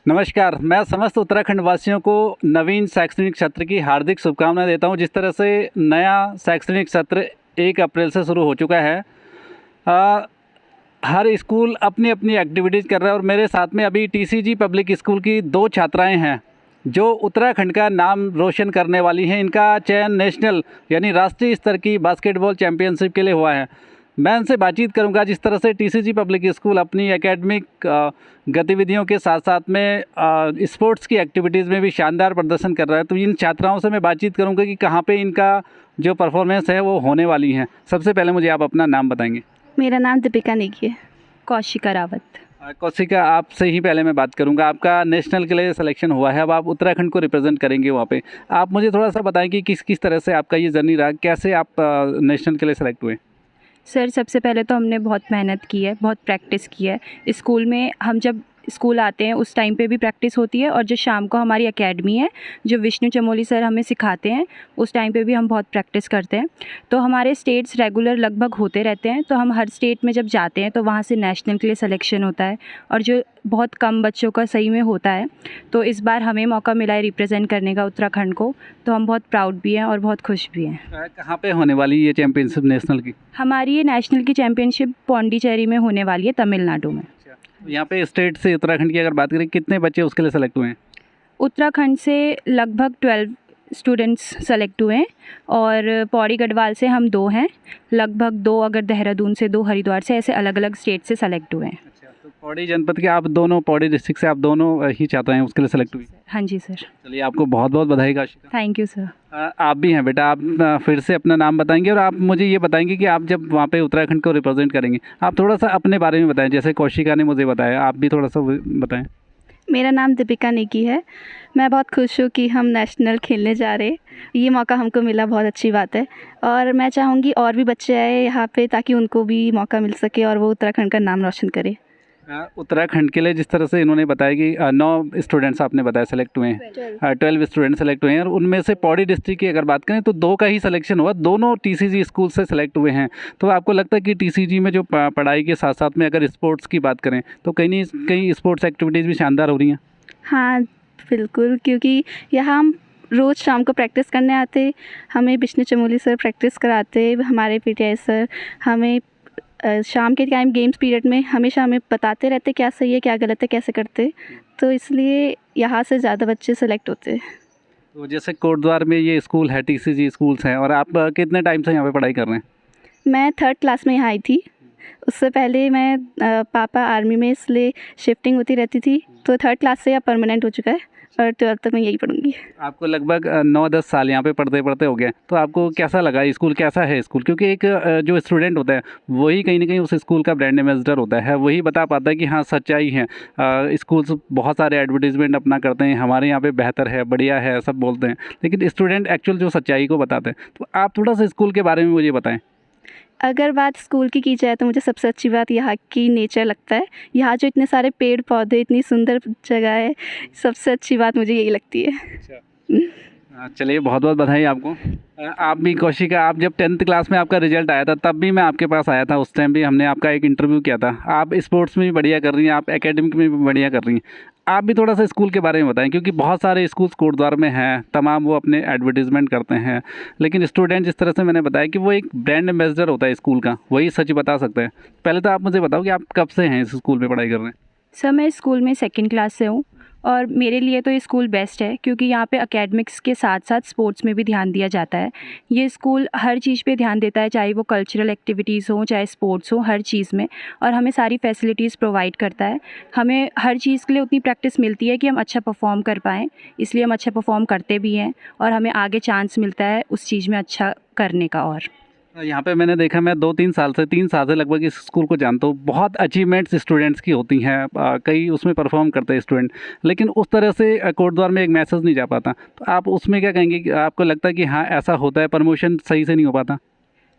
नमस्कार। मैं समस्त उत्तराखंड वासियों को नवीन शैक्षणिक सत्र की हार्दिक शुभकामनाएं देता हूं। जिस तरह से नया शैक्षणिक सत्र 1 अप्रैल से शुरू हो चुका है, हर स्कूल अपनी अपनी एक्टिविटीज़ कर रहा है और मेरे साथ में अभी टीसीजी पब्लिक स्कूल की 2 छात्राएं हैं जो उत्तराखंड का नाम रोशन करने वाली हैं। इनका चयन नेशनल यानी राष्ट्रीय स्तर की बास्केटबॉल चैंपियनशिप के लिए हुआ है। मैं उनसे बातचीत करूंगा। जिस तरह से टीसीजी पब्लिक स्कूल अपनी एकेडमिक गतिविधियों के साथ साथ में स्पोर्ट्स की एक्टिविटीज़ में भी शानदार प्रदर्शन कर रहा है, तो इन छात्राओं से मैं बातचीत करूंगा कि कहाँ पे इनका जो परफॉर्मेंस है वो होने वाली है। सबसे पहले मुझे आप अपना नाम बताएंगे। मेरा नाम दीपिका नेगी है। कौशिका रावत। कौशिका, आपसे ही पहले मैं बात करूंगा। आपका नेशनल के लिए सिलेक्शन हुआ है, अब आप उत्तराखंड को रिप्रेजेंट करेंगे वहाँ पे। आप मुझे थोड़ा सा बताएं कि किस किस तरह से आपका ये जर्नी रहा, कैसे आप नेशनल के लिए सेलेक्ट हुए। सर, सबसे पहले तो हमने बहुत मेहनत की है, बहुत प्रैक्टिस की है। स्कूल में हम जब स्कूल आते हैं उस टाइम पे भी प्रैक्टिस होती है, और जो शाम को हमारी एकेडमी है जो विष्णु चमोली सर हमें सिखाते हैं, उस टाइम पे भी हम बहुत प्रैक्टिस करते हैं। तो हमारे स्टेट्स रेगुलर लगभग होते रहते हैं, तो हम हर स्टेट में जब जाते हैं तो वहाँ से नेशनल के लिए सिलेक्शन होता है, और जो बहुत कम बच्चों का सही में होता है। तो इस बार हमें मौका मिला है रिप्रेजेंट करने का उत्तराखंड को, तो हम बहुत प्राउड भी हैं और बहुत खुश भी हैं। कहाँ पे होने वाली ये चैंपियनशिप नेशनल की? हमारी ये नेशनल की चैंपियनशिप पौंडीचेरी में होने वाली है, तमिलनाडु में। यहाँ पे स्टेट से उत्तराखंड की अगर बात करें, कितने बच्चे उसके लिए सेलेक्ट हुए हैं? उत्तराखंड से लगभग 12 स्टूडेंट्स सेलेक्ट हुए हैं, और पौड़ी गढ़वाल से हम 2 हैं, लगभग 2 अगर देहरादून से, 2 हरिद्वार से, ऐसे अलग अलग स्टेट से सेलेक्ट हुए हैं। अच्छा, तो पौड़ी जनपद के आप दोनों, पौड़ी डिस्ट्रिक्ट से आप दोनों ही छात्र हैं उसके लिए सेलेक्ट हुई? हाँ जी सर। चलिए, आपको बहुत बहुत बधाई कौशिका। Thank you sir. आप भी हैं बेटा, आप फिर से अपना नाम बताएंगे और आप मुझे ये बताएंगे कि आप जब वहाँ पे उत्तराखंड को रिप्रेजेंट करेंगे, आप थोड़ा सा अपने बारे में बताएं। जैसे कौशिका ने मुझे बताया, आप भी थोड़ा सा बताएं। मेरा नाम दीपिका नेगी है। मैं बहुत खुश हूँ कि हम नेशनल खेलने जा रहे। ये मौका हमको मिला, बहुत अच्छी बात है, और मैं चाहूँगी और भी बच्चे आए यहाँ पे ताकि उनको भी मौका मिल सके और वो उत्तराखंड का नाम रोशन करे। उत्तराखंड के लिए जिस तरह से इन्होंने बताया कि 9 स्टूडेंट्स आपने बताया सेलेक्ट हुए हैं, 12 स्टूडेंट सेलेक्ट हुए हैं, और उनमें से पौड़ी डिस्ट्रिक्ट की अगर बात करें तो 2 का ही सिलेक्शन हुआ, दोनों टीसीजी स्कूल से सेलेक्ट हुए हैं। तो आपको लगता है कि टीसीजी में जो पढ़ाई के साथ साथ में अगर स्पोर्ट्स की बात करें तो कहीं नहीं कहीं स्पोर्ट्स एक्टिविटीज़ भी शानदार हो रही हैं? हाँ बिल्कुल, क्योंकि यहाँ हम रोज़ शाम को प्रैक्टिस करने आते, हमें विष्णु चमोली सर प्रैक्टिस कराते, हमारे पीटीआई सर हमें शाम के टाइम गेम्स पीरियड में हमेशा हमें बताते रहते क्या सही है क्या गलत है कैसे करते, तो इसलिए यहाँ से ज़्यादा बच्चे सेलेक्ट होते। तो जैसे कोटद्वार में ये स्कूल है, टीसीजी स्कूल्स हैं, और आप कितने टाइम से यहाँ पे पढ़ाई कर रहे हैं? मैं 3rd क्लास में यहाँ आई थी। उससे पहले मैं पापा आर्मी में, इसलिए शिफ्टिंग होती रहती थी, तो 3rd क्लास से अब परमानेंट हो चुका है, और 12th तक मैं यही पढ़ूंगी। आपको लगभग 9-10 साल यहाँ पे पढ़ते पढ़ते हो गए, तो आपको कैसा लगा स्कूल? कैसा है स्कूल? क्योंकि एक जो स्टूडेंट होता है वही कहीं ना कहीं उस स्कूल का ब्रांड एम्बेसडर होता है, वही बता पाता है कि हाँ सच्चाई है। स्कूल्स बहुत सारे एडवर्टीजमेंट अपना करते हैं, हमारे यहाँ पे बेहतर है, बढ़िया है, सब बोलते हैं, लेकिन स्टूडेंट एक्चुअल जो सच्चाई को बताते हैं। तो आप थोड़ा सा स्कूल के बारे में मुझे बताएं। अगर बात स्कूल की जाए तो मुझे सबसे अच्छी बात यहाँ की नेचर लगता है। यहाँ जो इतने सारे पेड़ पौधे, इतनी सुंदर जगह है, सबसे अच्छी बात मुझे यही लगती है। चलिए, बहुत बहुत बधाई आपको। आप भी कौशिका, आप जब 10th क्लास में आपका रिजल्ट आया था तब भी मैं आपके पास आया था, उस टाइम भी हमने आपका एक इंटरव्यू किया था। आप स्पोर्ट्स में भी बढ़िया कर रही हैं, आप एकेडमिक में भी बढ़िया कर रही हैं। आप भी थोड़ा सा स्कूल के बारे में बताएं, क्योंकि बहुत सारे स्कूल्स कोटद्वार में हैं, तमाम वो अपने एडवर्टीजमेंट करते हैं, लेकिन स्टूडेंट जिस तरह से मैंने बताया कि वो एक ब्रांड एम्बेसडर होता है स्कूल का, वही सच बता सकते हैं। पहले तो आप मुझे बताओ कि आप कब से हैं इस स्कूल में पढ़ाई कर रहे हैं? सर, मैं स्कूल में 2nd क्लास से हूँ, और मेरे लिए तो ये स्कूल बेस्ट है, क्योंकि यहाँ पे एकेडमिक्स के साथ साथ स्पोर्ट्स में भी ध्यान दिया जाता है। ये स्कूल हर चीज़ पे ध्यान देता है, चाहे वो कल्चरल एक्टिविटीज़ हो, चाहे स्पोर्ट्स हो, हर चीज़ में, और हमें सारी फैसिलिटीज़ प्रोवाइड करता है। हमें हर चीज़ के लिए उतनी प्रैक्टिस मिलती है कि हम अच्छा परफॉर्म कर पाएँ, इसलिए हम अच्छा परफॉर्म करते भी हैं, और हमें आगे चांस मिलता है उस चीज़ में अच्छा करने का। और यहाँ पे मैंने देखा, मैं 3 साल से लगभग इस स्कूल को जानता हूँ। बहुत अचीवमेंट्स स्टूडेंट्स की होती हैं, कई उसमें परफॉर्म करते हैं स्टूडेंट, लेकिन उस तरह से कोटद्वार में एक मैसेज नहीं जा पाता। तो आप उसमें क्या कहेंगे कि आपको लगता है कि हाँ ऐसा होता है, प्रमोशन सही से नहीं हो पाता?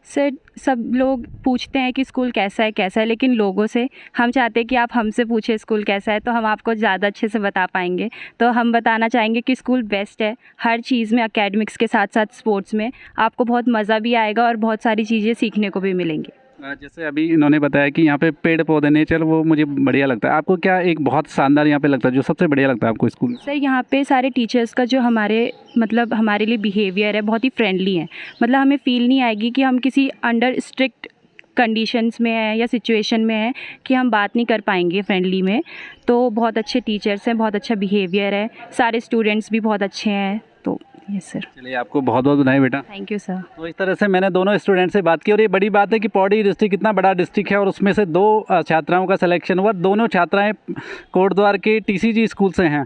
सर, सब लोग पूछते हैं कि स्कूल कैसा है, लेकिन लोगों से हम चाहते हैं कि आप हमसे पूछे स्कूल कैसा है, तो हम आपको ज़्यादा अच्छे से बता पाएंगे। तो हम बताना चाहेंगे कि स्कूल बेस्ट है हर चीज़ में, एकेडमिक्स के साथ साथ स्पोर्ट्स में आपको बहुत मज़ा भी आएगा और बहुत सारी चीज़ें सीखने को भी मिलेंगी। जैसे अभी इन्होंने बताया कि यहाँ पे पेड़ पौधे नेचर वो मुझे बढ़िया लगता है, आपको क्या एक बहुत शानदार यहाँ पे लगता है, जो सबसे बढ़िया लगता है आपको स्कूल में? सर यहाँ पे सारे टीचर्स का जो हमारे लिए बिहेवियर है बहुत ही फ्रेंडली है। मतलब हमें फ़ील नहीं आएगी कि हम किसी अंडर स्ट्रिक्ट कंडीशंस में हैं या सिचुएशन में हैं कि हम बात नहीं कर पाएंगे फ्रेंडली में। तो बहुत अच्छे टीचर्स हैं, बहुत अच्छा बिहेवियर है, सारे स्टूडेंट्स भी बहुत अच्छे हैं। तो यस सर। चलिए, आपको बहुत बहुत बधाई बेटा। Thank you sir. तो इस तरह से मैंने दोनों स्टूडेंट से बात की और ये बड़ी बात है कि पौड़ी डिस्ट्रिक्ट इतना बड़ा डिस्ट्रिक्ट है और उसमें से 2 छात्राओं का सिलेक्शन हुआ। दोनों छात्राएं कोटद्वार के टीसीजी स्कूल से हैं।